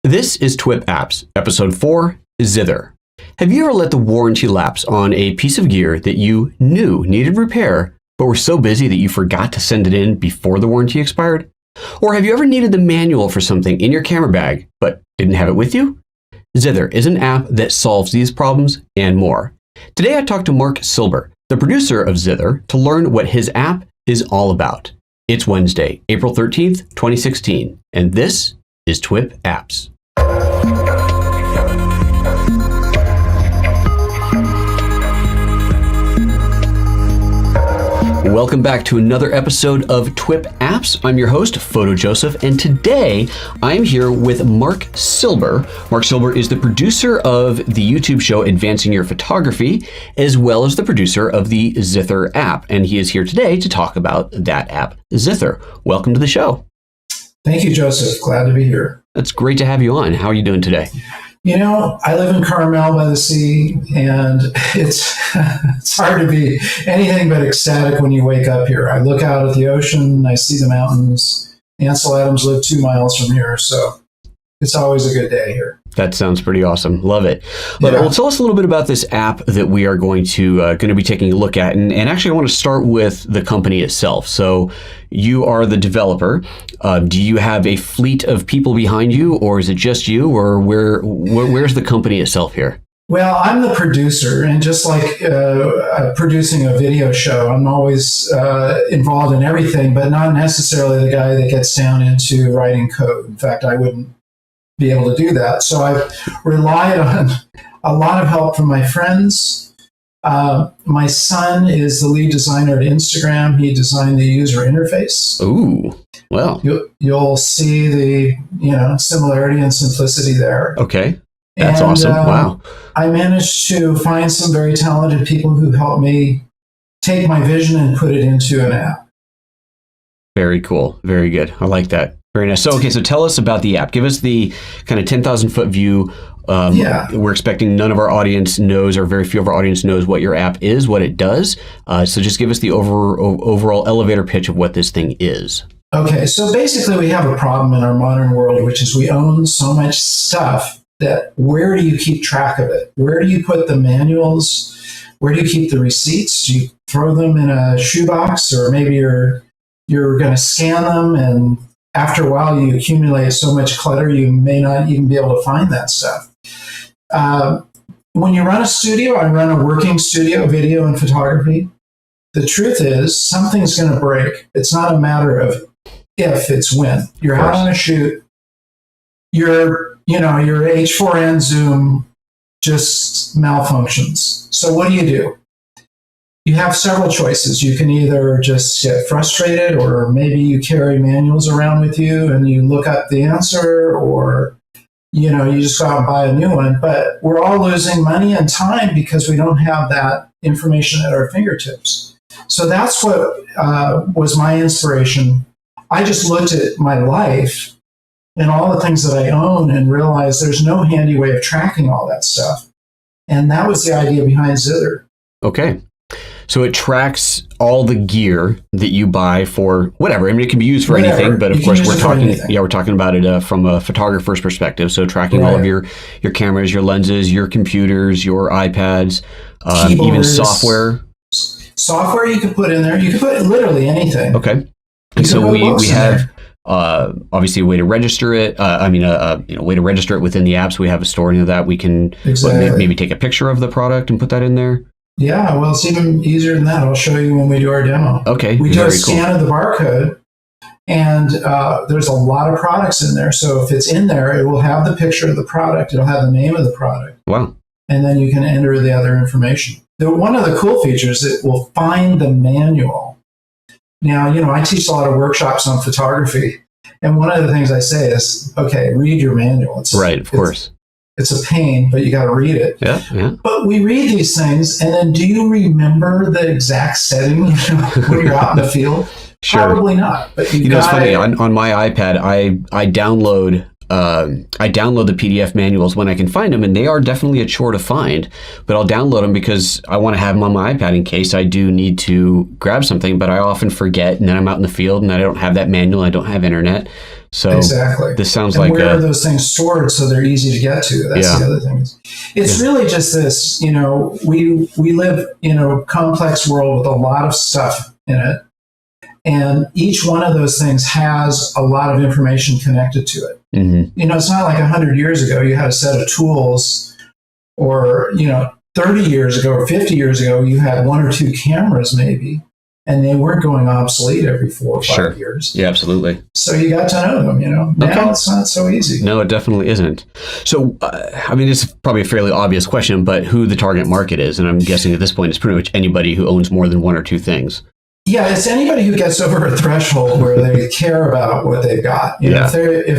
This is TWIP Apps, Episode 4, Zither. Have you ever let the warranty lapse on a piece of gear that you knew needed repair, but were so busy that you forgot to send it in before the warranty expired? Or have you ever needed the manual for something in your camera bag, but didn't have it with you? Zither is an app that solves these problems and more. Today I talked to Marc Silber, the producer of Zither, to learn what his app is all about. It's Wednesday, April 13th, 2016, and this is TWIP Apps. Welcome back to another episode of TWIP Apps. I'm your host, Photo Joseph, and today I'm here with Marc Silber. Marc Silber is the producer of the YouTube show Advancing Your Photography, as well as the producer of the Zither app, and he is here today to talk about that app, Zither. Welcome to the show. Thank you, Joseph. Glad to be here. It's great to have you on. How are you doing today? You know, I live in Carmel by the sea, and it's hard to be anything but ecstatic when you wake up here. I look out at the ocean, I see the mountains. Ansel Adams lived 2 miles from here, so it's always a good day here. That sounds pretty awesome. Love it. Well, tell us a little bit about this app that we are going to be taking a look at. And actually, I want to start with the company itself. So you are the developer. Do you have a fleet of people behind you, or is it just you, or where's the company itself here? Well, I'm the producer, and just like producing a video show, I'm always involved in everything, but not necessarily the guy that gets down into writing code. In fact, I wouldn't be able to do that. So I've relied on a lot of help from my friends. My son is the lead designer at Instagram. He designed the user interface. Ooh, well. You'll see the similarity and simplicity there. Okay, that's awesome. Wow. I managed to find some very talented people who helped me take my vision and put it into an app. Very cool. Very good. I like that. Very nice. So tell us about the app. Give us the kind of 10,000 foot view. We're expecting none of our audience knows, or very few of our audience knows what your app is, what it does. So just give us the overall elevator pitch of what this thing is. Okay, so basically we have a problem in our modern world, which is we own so much stuff that where do you keep track of it? Where do you put the manuals? Where do you keep the receipts? Do you throw them in a shoebox, or maybe you're going to scan them, and after a while you accumulate so much clutter you may not even be able to find that stuff. When you run a studio, I run a working studio, video and photography. The truth is something's going to break. It's not a matter of if, it's when. You're out on a shoot, your H4n zoom just malfunctions. So what do? You have several choices. You can either just get frustrated, or maybe you carry manuals around with you and you look up the answer, or you just go out and buy a new one. But we're all losing money and time because we don't have that information at our fingertips. So that's what was my inspiration. I just looked at my life and all the things that I own and realized there's no handy way of tracking all that stuff. And that was the idea behind Zither. Okay. So it tracks all the gear that you buy for whatever. I mean, it can be used for anything, but of course we're talking about it from a photographer's perspective. So tracking all of your cameras, your lenses, your computers, your iPads, even software. Software you could put in there. You could put literally anything. Okay. And so we have obviously a way to register it. Way to register it within the app. So we have a story of that. We can maybe take a picture of the product and put that in there. Yeah, well, it's even easier than that. I'll show you when we do our demo. Okay, we do a scan of the barcode, and there's a lot of products in there. So if it's in there, it will have the picture of the product. It'll have the name of the product. Wow. And then you can enter the other information. One of the cool features, it will find the manual. Now, I teach a lot of workshops on photography, and one of the things I say is, okay, read your manual. Right, of course. It's a pain, but you got to read it. Yeah. But we read these things, and then do you remember the exact setting when you're out in the field? Sure. Probably not. But it's funny. On my iPad, I download I download the PDF manuals when I can find them, and they are definitely a chore to find, but I'll download them because I want to have them on my iPad in case I do need to grab something, but I often forget, and then I'm out in the field and I don't have that manual, I don't have internet. So exactly. This sounds and like where are those things stored so they're easy to get to? That's the other thing. It's really just this, we live in a complex world with a lot of stuff in it. And each one of those things has a lot of information connected to it. Mm-hmm. It's not like 100 years ago you had a set of tools, or 30 years ago or 50 years ago you had one or two cameras maybe, and they weren't going obsolete every 4 or 5 years. Yeah, absolutely. So you got to know them. Now it's not so easy. No, it definitely isn't. So, it's probably a fairly obvious question, but who the target market is, and I'm guessing at this point it's pretty much anybody who owns more than one or two things. Yeah, it's anybody who gets over a threshold where they care about what they've got. If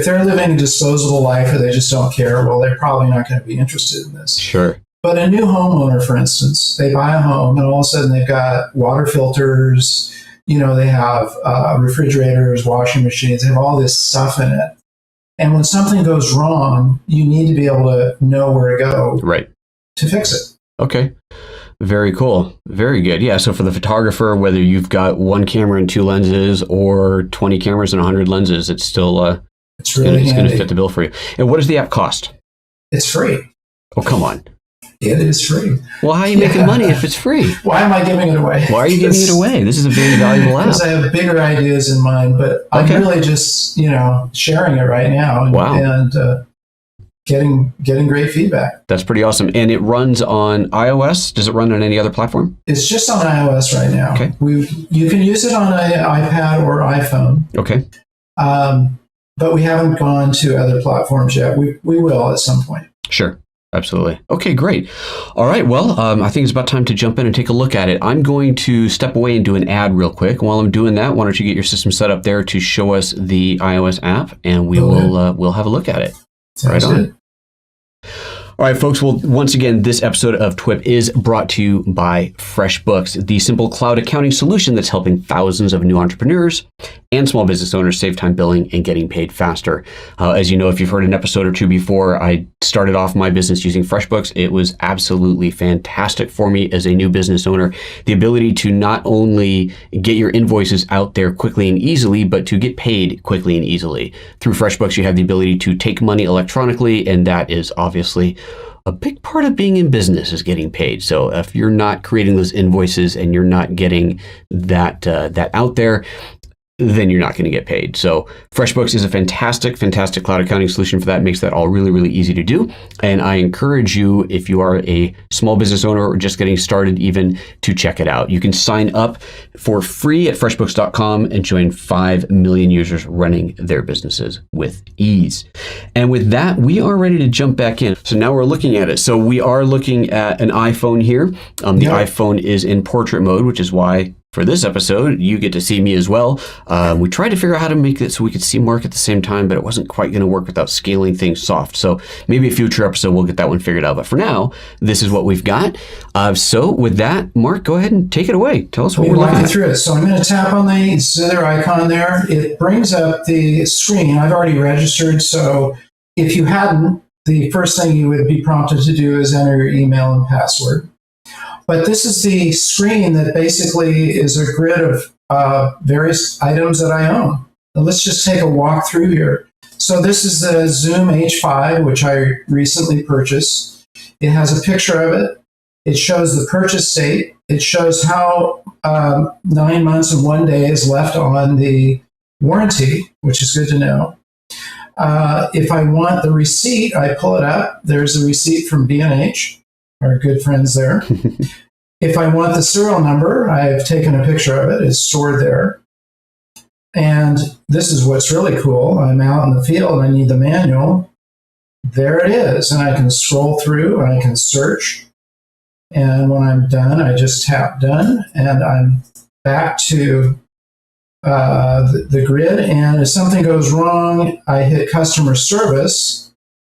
they're living a disposable life or they just don't care, well, they're probably not going to be interested in this. Sure. But a new homeowner, for instance, they buy a home and all of a sudden they've got water filters, they have refrigerators, washing machines, they have all this stuff in it. And when something goes wrong, you need to be able to know where to go to fix it. Okay. Very cool. Very good. Yeah. So for the photographer, whether you've got one camera and 2 lenses or 20 cameras and 100 lenses, it's still it's really going to fit the bill for you. And what does the app cost? It's free. Oh, come on. It is free. Well, how are you making money if it's free? Why am I giving it away? Why are you giving it away? This is a very valuable app. Because I have bigger ideas in mind, but I'm really just, sharing it right now and getting great feedback. That's pretty awesome. And it runs on iOS. Does it run on any other platform? It's just on iOS right now. Okay. You can use it on an iPad or iPhone. Okay. But we haven't gone to other platforms yet. We will at some point. Sure. Absolutely. Okay, great. All right. Well, I think it's about time to jump in and take a look at it. I'm going to step away and do an ad real quick. While I'm doing that, why don't you get your system set up there to show us the iOS app, and we'll have a look at it. Sounds right on. good. All right, folks. Well, once again, this episode of TWIP is brought to you by FreshBooks, the simple cloud accounting solution that's helping thousands of new entrepreneurs and small business owners save time billing and getting paid faster. As you know, if you've heard an episode or two before, I started off my business using FreshBooks. It was absolutely fantastic for me as a new business owner. The ability to not only get your invoices out there quickly and easily, but to get paid quickly and easily. Through FreshBooks, you have the ability to take money electronically, and that is obviously a big part of being in business is getting paid. So if you're not creating those invoices and you're not getting that out there, then you're not going to get paid. So FreshBooks is a fantastic cloud accounting solution for that. It makes that all really, really easy to do. And I encourage you, if you are a small business owner or just getting started even, to check it out. You can sign up for free at freshbooks.com and join 5 million users running their businesses with ease. And with that, we are ready to jump back in. So now we're looking at it. So we are looking at an iPhone here. The iPhone is in portrait mode, which is why for this episode, you get to see me as well. We tried to figure out how to make it so we could see Marc at the same time, but it wasn't quite going to work without scaling things soft. So maybe a future episode, we'll get that one figured out. But for now, this is what we've got. So with that, Marc, go ahead and take it away. Tell us what we're looking at. Through it. So I'm going to tap on the Zither icon there. It brings up the screen. I've already registered. So if you hadn't, the first thing you would be prompted to do is enter your email and password. But this is the screen that basically is a grid of various items that I own. Now let's just take a walk through here. So this is the Zoom H5, which I recently purchased. It has a picture of it. It shows the purchase date. It shows how 9 months and 1 day is left on the warranty, which is good to know. If I want the receipt, I pull it up. There's a receipt from B&H. Our good friends there. If I want the serial number, I've taken a picture of it. It's stored there. And this is what's really cool. I'm out in the field and I need the manual. There it is. And I can scroll through and I can search. And when I'm done, I just tap done and I'm back to the grid. And if something goes wrong, I hit customer service.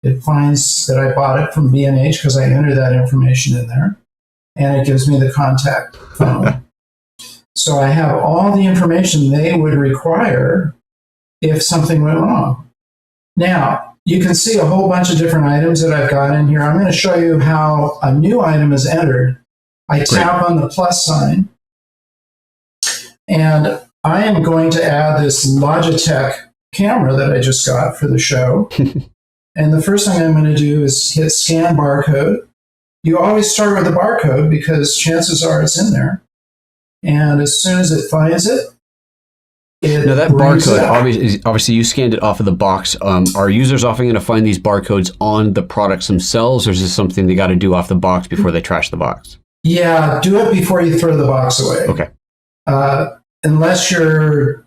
It finds that I bought it from B&H because I entered that information in there, and it gives me the contact phone. So I have all the information they would require if something went wrong. Now, you can see a whole bunch of different items that I've got in here. I'm going to show you how a new item is entered. I tap on the plus sign, and I am going to add this Logitech camera that I just got for the show. And the first thing I'm going to do is hit scan barcode. You always start with the barcode because chances are it's in there. And as soon as it finds it, now that barcode, obviously you scanned it off of the box. Are users often going to find these barcodes on the products themselves, or is this something they got to do off the box before they trash the box? Yeah, do it before you throw the box away. Okay. Unless you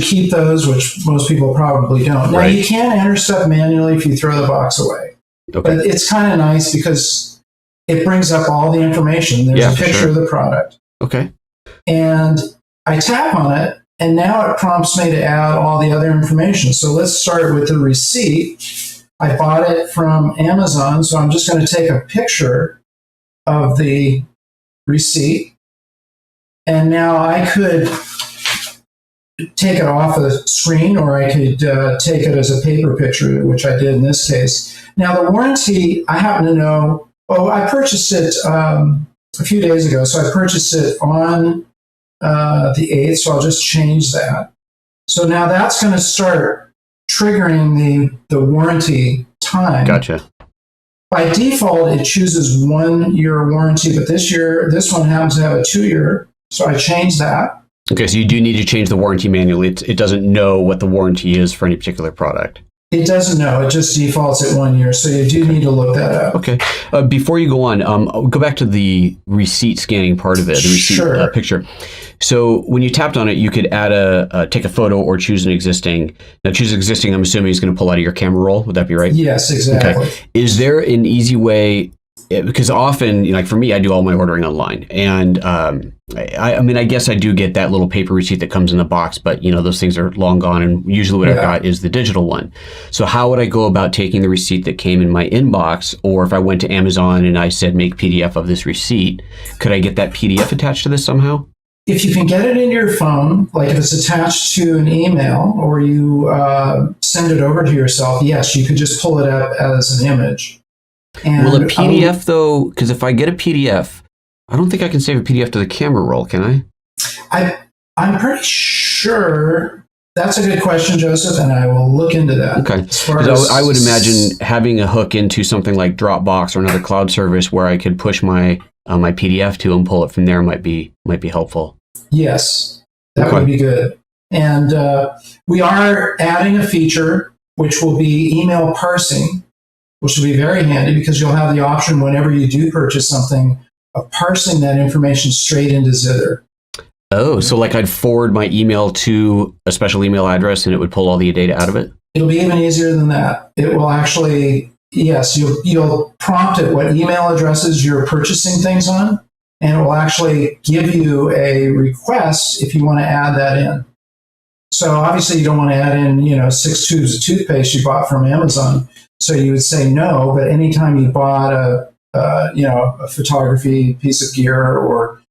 keep those, which most people probably don't. Now, right. You can enter stuff manually if you throw the box away. Okay. But it's kind of nice because it brings up all the information. There's a picture of the product. Okay. And I tap on it, and now it prompts me to add all the other information. So let's start with the receipt. I bought it from Amazon, so I'm just going to take a picture of the receipt. And now I could take it off the screen, or I could take it as a paper picture, which I did in this case. Now the warranty, I happen to know, I purchased it a few days ago, so I purchased it on the 8th, so I'll just change that. So now that's going to start triggering the warranty time. Gotcha. By default, it chooses 1 year warranty, but this one happens to have a 2-year, so I changed that. Okay, so you do need to change the warranty manually. It doesn't know what the warranty is for any particular product. It doesn't know. It just defaults at 1 year, so you do need to look that up. Okay. Before you go on, go back to the receipt scanning part of it, the receipt picture. So when you tapped on it, you could add take a photo or choose an existing. Now, choose existing, I'm assuming, is going to pull out of your camera roll. Would that be right? Yes, exactly. Okay. Is there an easy way? Because often, like for me, I do all my ordering online, and I guess I do get that little paper receipt that comes in the box, but those things are long gone, and usually what I've got is the digital one. So how would I go about taking the receipt that came in my inbox, or if I went to Amazon and I said make PDF of this receipt, could I get that PDF attached to this somehow? If you can get it in your phone, like if it's attached to an email, or you send it over to yourself, yes, you could just pull it up as an image. And will a PDF though? Because if I get a PDF, I don't think I can save a PDF to the camera roll, can I? I'm pretty sure that's a good question, Joseph, and I will look into that. Okay. Because I would imagine having a hook into something like Dropbox or another cloud service where I could push my PDF to and pull it from there might be helpful. Yes, that would be good. And we are adding a feature which will be email parsing, which will be very handy because you'll have the option whenever you do purchase something of parsing that information straight into Zither. Oh, so like I'd forward my email to a special email address and it would pull all the data out of it? It'll be even easier than that. It will actually, yes, you'll prompt it what email addresses you're purchasing things on, and it will actually give you a request if you want to add that in. So obviously you don't want to add in, 6 tubes of toothpaste you bought from Amazon. So you would say no, but anytime you bought a photography piece of gear or,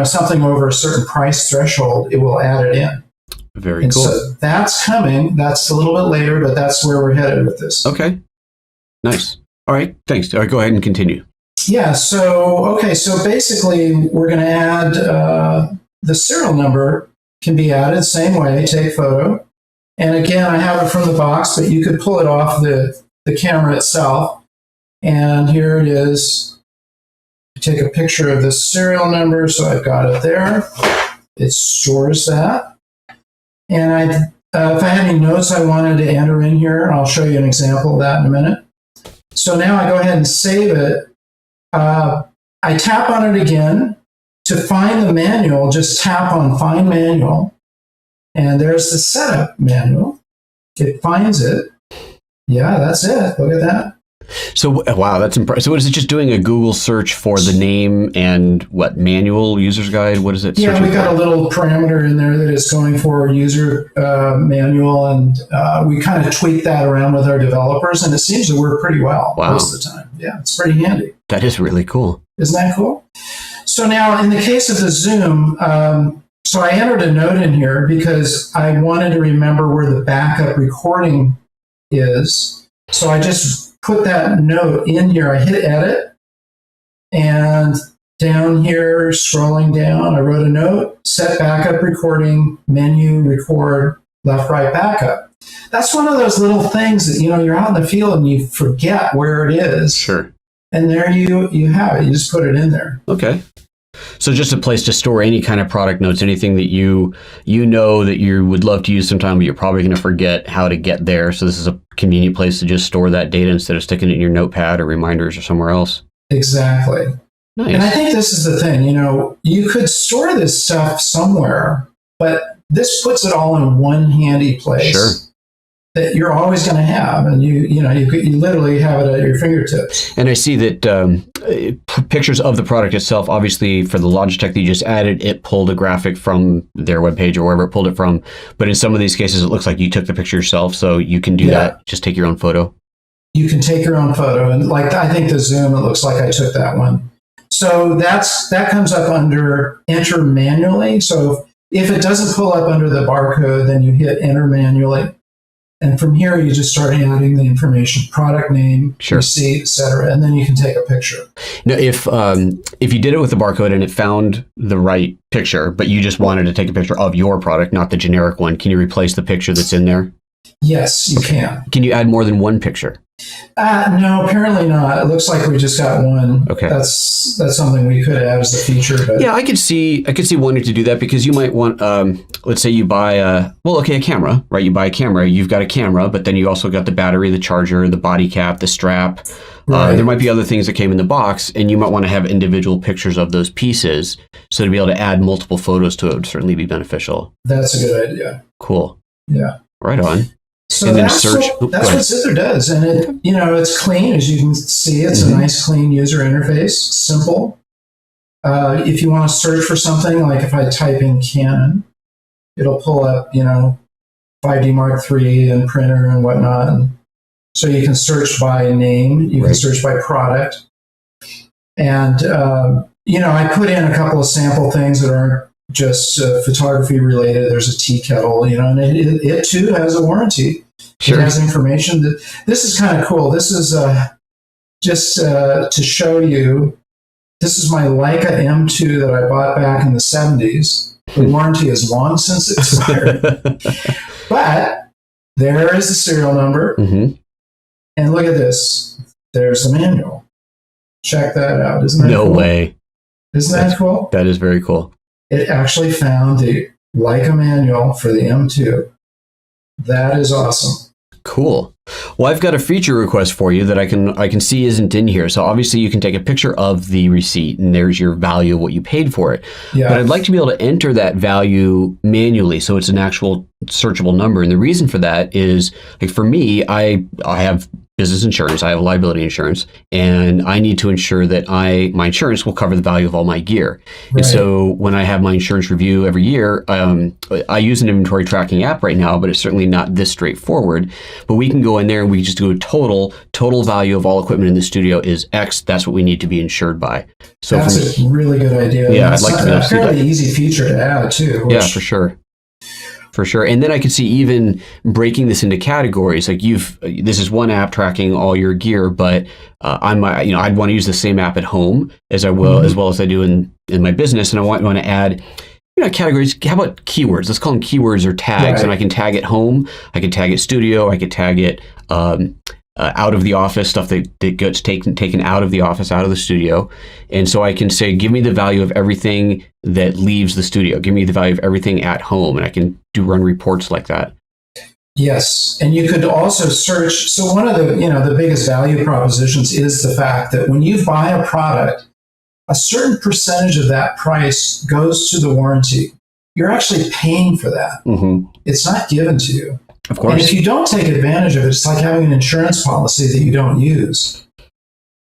something over a certain price threshold, it will add it in. Very cool. So that's coming. That's a little bit later, but that's where we're headed with this. Okay. Nice. All right. Thanks. All right, go ahead and continue. Yeah. So basically we're going to add the serial number can be added same way, take photo. And again, I have it from the box, but you could pull it off the camera itself. And here it is. I take a picture of the serial number, so I've got it there. It stores that. And if I had any notes I wanted to enter in here, I'll show you an example of that in a minute. So now I go ahead and save it. I tap on it again. To find the manual, just tap on Find Manual. And there's the setup manual. It finds it. Yeah, that's it. Look at that. So, wow, that's impressive. So, what is it just doing a Google search for the name and what manual user's guide? What is it? Yeah, we've got a little parameter in there that is going for user manual, and we kind of tweak that around with our developers, and it seems to work pretty well most of the time. Yeah, it's pretty handy. That is really cool. Isn't that cool? So now, in the case of the Zoom, so I entered a note in here because I wanted to remember where the backup recording is. So I just put that note in here. I hit edit, and down here, scrolling down, I wrote a note, set backup recording, menu, record, left, right, backup. That's one of those little things that, you're out in the field and you forget where it is. Sure. And there you have it. You just put it in there. Okay. So just a place to store any kind of product notes, anything that you know that you would love to use sometime, but you're probably going to forget how to get there. So this is a convenient place to just store that data instead of sticking it in your notepad or reminders or somewhere else. Exactly. Nice. And I think this is the thing, you could store this stuff somewhere, but this puts it all in one handy place. Sure. That you're always going to have, and you literally have it at your fingertips. And I see that pictures of the product itself, obviously for the Logitech that you just added, it pulled a graphic from their webpage or wherever it pulled it from. But in some of these cases, it looks like you took the picture yourself, so you can do that. Just take your own photo. You can take your own photo, and I think the Zoom, it looks like I took that one. So that comes up under enter manually. So if it doesn't pull up under the barcode, then you hit enter manually. And from here, you just start adding the information, product name, receipt, et cetera, and then you can take a picture. Now, if you did it with the barcode and it found the right picture, but you just wanted to take a picture of your product, not the generic one, can you replace the picture that's in there? Yes, you can. Can you add more than one picture? No, apparently not. It looks like we just got one. Okay, that's something we could add as a feature. But yeah, I could see wanting to do that because you might want, let's say you buy a camera, right? You buy a camera, you've got a camera, but then you also got the battery, the charger, the body cap, the strap. Right. There might be other things that came in the box, and you might want to have individual pictures of those pieces. So to be able to add multiple photos to it would certainly be beneficial. That's a good idea. Cool. Yeah. Right on. So and that's what Zither does, and it's clean, as you can see. It's a nice, clean user interface, simple. If you want to search for something, like if I type in Canon, it'll pull up, 5D Mark III and printer and whatnot. And so you can search by name, you can search by product, and I put in a couple of sample things that aren't just photography related. There's a tea kettle, and it too has a warranty. Sure. It has information. This is kind of cool. This is just to show you. This is my Leica M2 that I bought back in the 70s. The warranty is long since expired. But there is the serial number. Mm-hmm. And look at this. There's the manual. Check that out. Isn't that cool? No way. Isn't that cool? That is very cool. It actually found the Leica manual for the M2. That is awesome. Cool. Well, I've got a feature request for you that I can see isn't in here. So obviously you can take a picture of the receipt and there's your value of what you paid for it. Yeah. But I'd like to be able to enter that value manually so it's an actual searchable number. And the reason for that is, like, for me, I have business insurance, I have liability insurance, and I need to ensure that my insurance will cover the value of all my gear. Right. And so when I have my insurance review every year, I use an inventory tracking app right now, but it's certainly not this straightforward. But we can go in there and we just do a total value of all equipment in the studio is X. That's what we need to be insured by. So that's a really good idea. Yeah, I'd like to be able to see that. A fairly easy feature to add too. Yeah, for sure. For sure. And then I could see even breaking this into categories. Like this is one app tracking all your gear, but I'd want to use the same app at home as I will, as well as I do in my business. And I want to add, categories. How about keywords? Let's call them keywords or tags. Right. And I can tag it home. I can tag it studio. I could tag it out of the office, stuff that gets taken out of the office, out of the studio. And so I can say, give me the value of everything that leaves the studio. Give me the value of everything at home. And I can run reports like that. Yes. And you could also search. So one of the biggest value propositions is the fact that when you buy a product, a certain percentage of that price goes to the warranty. You're actually paying for that. Mm-hmm. It's not given to you. Of course. And if you don't take advantage of it, it's like having an insurance policy that you don't use.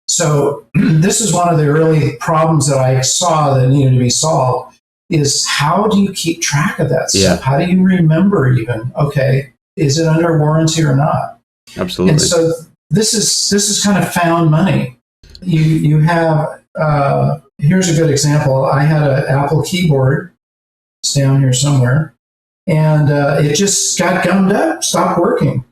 So this is one of the early problems that I saw that needed to be solved is how do you keep track of that stuff? Yeah. How do you remember even, okay, is it under warranty or not? Absolutely. And so this is kind of found money. You have, here's a good example. I had an Apple keyboard. It's down here somewhere. And it just got gummed up, stopped working.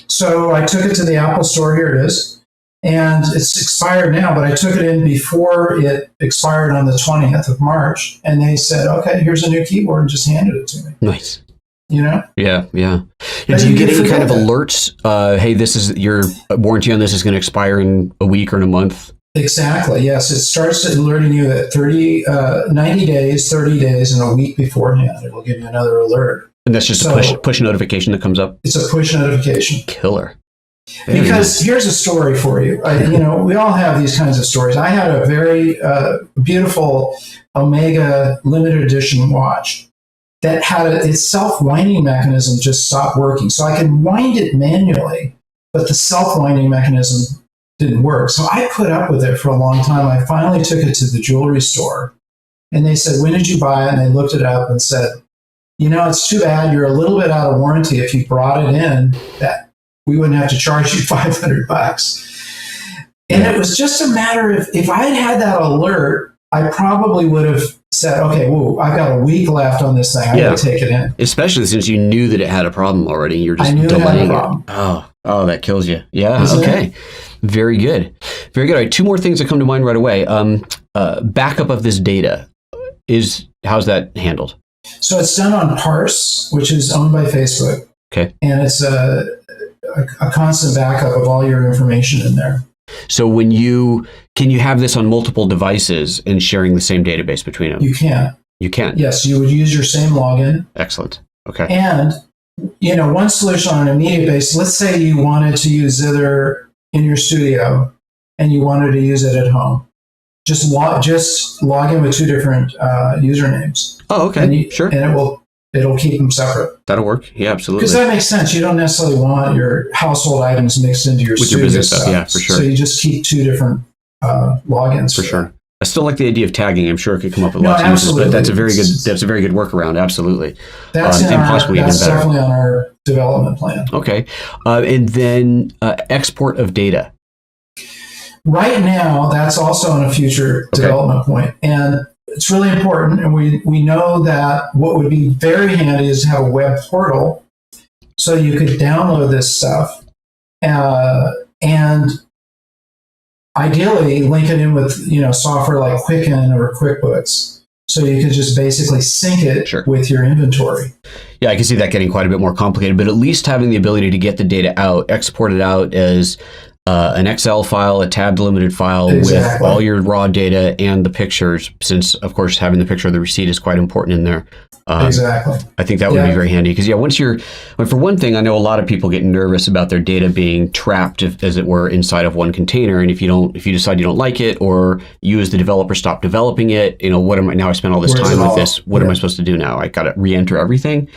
So I took it to the Apple store. Here it is. And it's expired now, but I took it in before it expired on the 20th of March. And they said, okay, here's a new keyboard, and just handed it to me. Nice. You know? Yeah. Do you get any kind of alerts? Hey, this is your warranty on this is going to expire in a week or in a month? Exactly. Yes. It starts alerting you that 90 days, 30 days, and a week beforehand. It will give you another alert. And that's just a push notification that comes up? It's a push notification. Killer. Because here's a story for you. We all have these kinds of stories. I had a very beautiful Omega limited edition watch that had its self-winding mechanism just stopped working. So I could wind it manually, but the self-winding mechanism didn't work. So I put up with it for a long time. I finally took it to the jewelry store, and they said, when did you buy it? And they looked it up and said, it's too bad you're a little bit out of warranty. If you brought it in, that we wouldn't have to charge you $500. And it was just a matter of, if I had that alert, I probably would have said, okay, I've got a week left on this thing. I got to take it in. Especially since you knew that it had a problem already. You're just delaying it. Oh, that kills you. Yeah. Okay. Very good. Very good. All right. Two more things that come to mind right away. Backup of this data how's that handled? So it's done on Parse, which is owned by Facebook. Okay. And it's a constant backup of all your information in there. So can you have this on multiple devices and sharing the same database between them? You can. You can? Yes, you would use your same login. Excellent. Okay. And, one solution on an immediate basis, let's say you wanted to use Zither in your studio and you wanted to use it at home. Just log in with two different usernames. Oh, okay. Sure. And it'll keep them separate. That'll work. Yeah, absolutely. Because that makes sense. You don't necessarily want your household items mixed into your studio business stuff. Yeah, for sure. So you just keep two different logins. For sure. I still like the idea of tagging. I'm sure it could come up with lots of uses, but that's a very good workaround. Absolutely. That's definitely on our development plan. Okay. And then export of data. Right now, that's also on a future development point. And it's really important. And we know that what would be very handy is to have a web portal so you could download this stuff and ideally link it in with software like Quicken or QuickBooks, so you could just basically sync it with your inventory. Yeah, I can see that getting quite a bit more complicated, but at least having the ability to get the data out, export it out as an Excel file, a tabbed limited file with all your raw data and the pictures, since, of course, having the picture of the receipt is quite important in there. Exactly. I think that would be very handy because, for one thing, I know a lot of people get nervous about their data being trapped, as it were, inside of one container. And if you decide you don't like it, or you as the developer stop developing it, I spent all this time with this. What am I supposed to do now? I got to re-enter everything.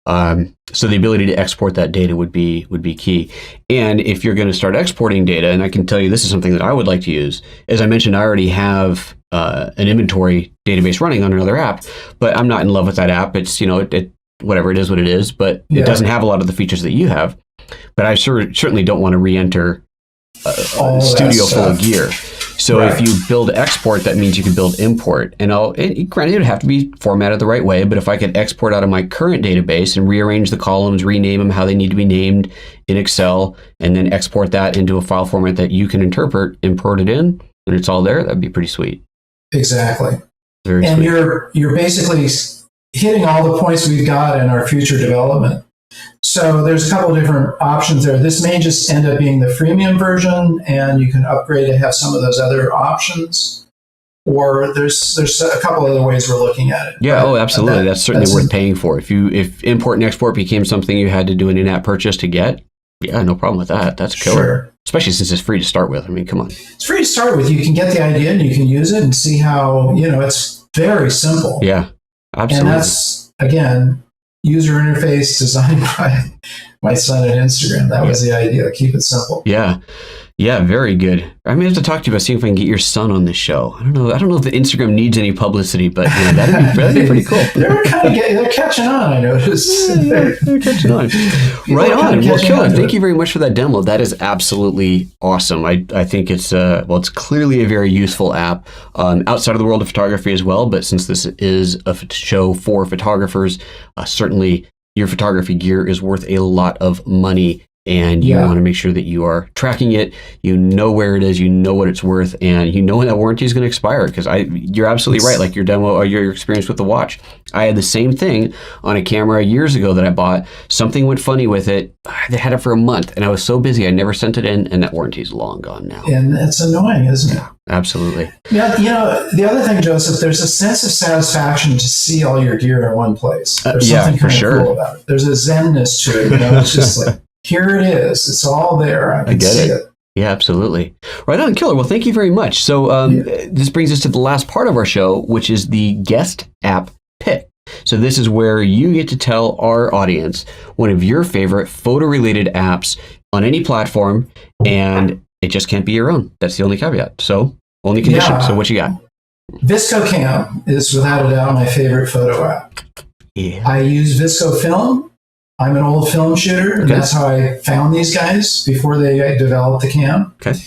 So the ability to export that data would be key. And if you're going to start exporting data, and I can tell you this is something that I would like to use. As I mentioned, I already have an inventory database running on another app, but I'm not in love with that app. It's, whatever, it is what it is, but it doesn't have a lot of the features that you have. But I certainly don't want to re-enter a studio full of gear. So if you build export, that means you can build import. And granted, it would have to be formatted the right way, but if I could export out of my current database and rearrange the columns, rename them how they need to be named in Excel, and then export that into a file format that you can import it in, and it's all there, that'd be pretty sweet. Exactly. Very and sweet. You're basically hitting all the points we've got in our future development. So there's a couple of different options there. This may just end up being the freemium version, and you can upgrade to have some of those other options. Or there's a couple other ways we're looking at it. Yeah, absolutely. That's certainly worth paying for. If import and export became something you had to do an in-app purchase to get, yeah, no problem with that. That's a killer. Sure. Especially since it's free to start with. I mean, come on. It's free to start with. You can get the idea and you can use it and see how, it's very simple. Yeah, absolutely. And that's, again, user interface designed by my son at Instagram. That was the idea. Keep it simple. Yeah. Yeah, very good. I may have to talk to you about seeing if I can get your son on this show. I don't know if the Instagram needs any publicity, but that'd be pretty cool. They're catching on, I noticed. They're catching on. Right on. Well, killer. Thank you very much for that demo. That is absolutely awesome. I think it's it's clearly a very useful app outside of the world of photography as well. But since this is a show for photographers, certainly your photography gear is worth a lot of money. and you want to make sure that you are tracking it. You know where it is, you know what it's worth, and you know when that warranty is going to expire. Because you're absolutely right. Like your demo or your experience with the watch, I had the same thing on a camera years ago that I bought. Something went funny with it. I had it for a month, and I was so busy I never sent it in, and that warranty is long gone now. And it's annoying, isn't it? Absolutely. Yeah, the other thing, Joseph, there's a sense of satisfaction to see all your gear in one place. There's something kind of cool about it. There's a zenness to it. It's just like, here it is. It's all there. I can see it. Yeah, absolutely. Right on, killer. Well, thank you very much. So this brings us to the last part of our show, which is the guest app pick. So this is where you get to tell our audience one of your favorite photo-related apps on any platform, and it just can't be your own. That's the only caveat. So only condition. Yeah. So what you got? ViscoCam is without a doubt my favorite photo app. Yeah. I use Visco Film. I'm an old film shooter, and that's how I found these guys before they developed the cam. Okay.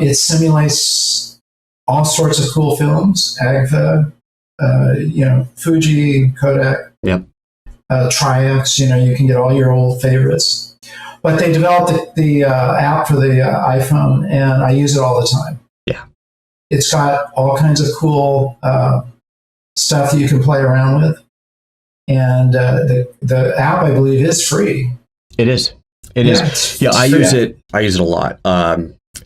It simulates all sorts of cool films, Agfa, Fuji, Kodak, Tri-X. You can get all your old favorites. But they developed the app for the iPhone, and I use it all the time. Yeah. It's got all kinds of cool stuff that you can play around with. And the app, I believe, is free. It is. It is. I use it. I use it a lot.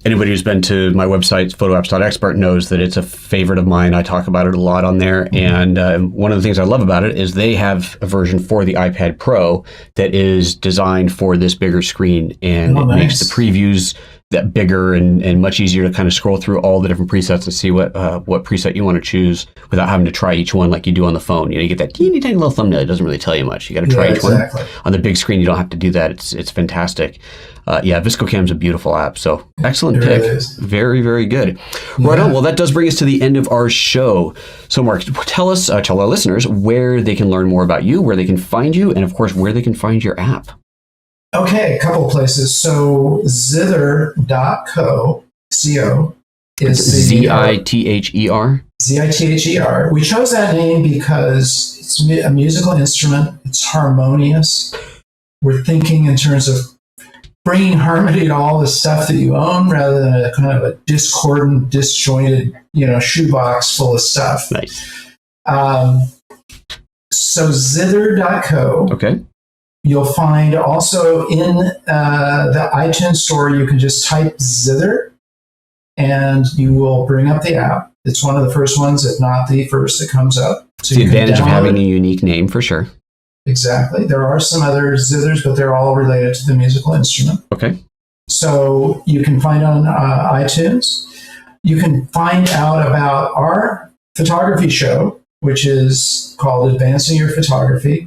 Anybody who's been to my website, photoapps.expert, knows that it's a favorite of mine. I talk about it a lot on there. And one of the things I love about it is they have a version for the iPad Pro that is designed for this bigger screen, and it makes the previews that bigger and much easier to kind of scroll through all the different presets and see what preset you want to choose without having to try each one like you do on the phone. You get that teeny tiny little thumbnail. It doesn't really tell you much. You got to try each one. On the big screen, you don't have to do that. It's fantastic. ViscoCam is a beautiful app. So excellent pick. Very, very good. Right on. Well, that does bring us to the end of our show. So Marc, tell our listeners where they can learn more about you, where they can find you, and of course, where they can find your app. Okay, a couple of places. So Zither.co, C-O, is the Zither. Zither. We chose that name because it's a musical instrument. It's harmonious. We're thinking in terms of bringing harmony to all the stuff that you own rather than a kind of a discordant, disjointed, shoebox full of stuff. Nice. So Zither.co. Okay. You'll find also in the iTunes store, you can just type Zither and you will bring up the app. It's one of the first ones, if not the first, that comes up. So the advantage of having a unique name, for sure. Exactly. There are some other Zithers, but they're all related to the musical instrument. Okay. So you can find it on iTunes. You can find out about our photography show, which is called Advancing Your Photography.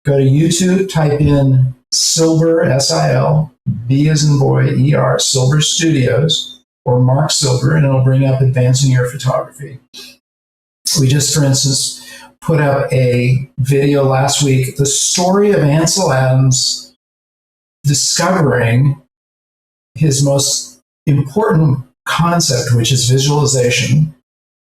Go to YouTube, type in Silber, S-I-L, B as in boy, E-R, Silber Studios, or Marc Silber, and it'll bring up Advancing Your Photography. We just, for instance, put up a video last week, the story of Ansel Adams discovering his most important concept, which is visualization.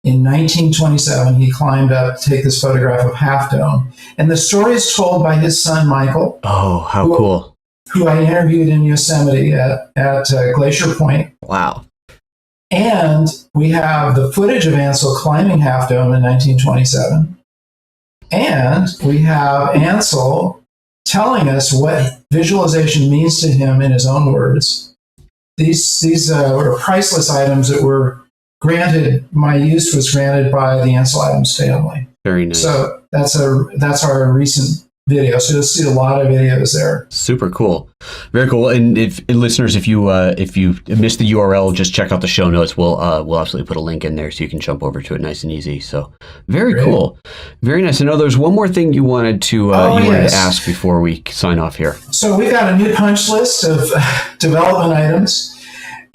In 1927, he climbed up to take this photograph of Half Dome. And the story is told by his son, Michael. Oh, how cool. Who I interviewed in Yosemite at Glacier Point. Wow. And we have the footage of Ansel climbing Half Dome in 1927. And we have Ansel telling us what visualization means to him in his own words. These were priceless items that were granted, my use was granted by the Ansel Adams family. Very nice. So that's our recent video. So you'll see a lot of videos there. Super cool. Very cool. And listeners, if you missed the URL, just check out the show notes. We'll absolutely put a link in there so you can jump over to it nice and easy. So very cool. Very nice. I know there's one more thing you wanted to ask before we sign off here. So we've got a new punch list of development items.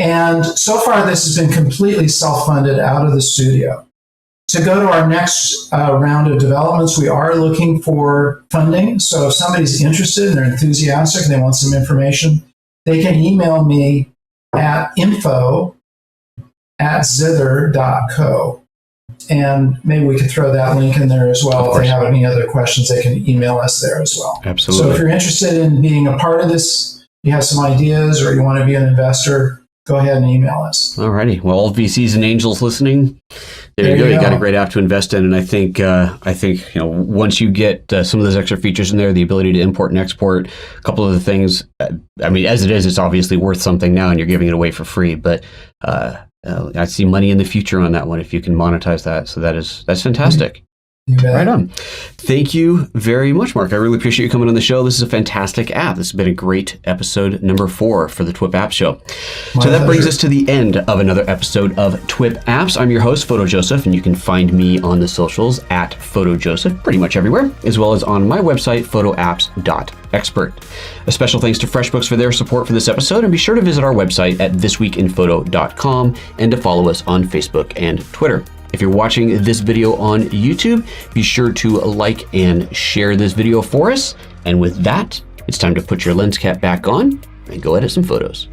And so far, this has been completely self-funded out of the studio. To go to our next round of developments, we are looking for funding. So if somebody's interested and they're enthusiastic and they want some information, they can email me at info@zither.co. And maybe we could throw that link in there as well. If they have any other questions, they can email us there as well. Absolutely. So if you're interested in being a part of this you have some ideas or you want to be an investor, go ahead and email us. Alrighty. Well, all VCs and angels listening, there you go. You got a great app to invest in, and I think once you get some of those extra features in there, the ability to import and export, a couple of the things. I mean, as it is, it's obviously worth something now, and you're giving it away for free. But I see money in the future on that one if you can monetize that. So that's fantastic. Right on. Thank you very much, Marc. I really appreciate you coming on the show. This is a fantastic app. This has been a great episode number 4 for the TWIP App Show. So that brings us to the end of another episode of TWIP Apps. I'm your host, Photo Joseph, and you can find me on the socials at Photo Joseph, pretty much everywhere, as well as on my website, photoapps.expert. A special thanks to FreshBooks for their support for this episode, and be sure to visit our website at thisweekinphoto.com and to follow us on Facebook and Twitter. If you're watching this video on YouTube, be sure to like and share this video for us. And with that, it's time to put your lens cap back on and go edit some photos.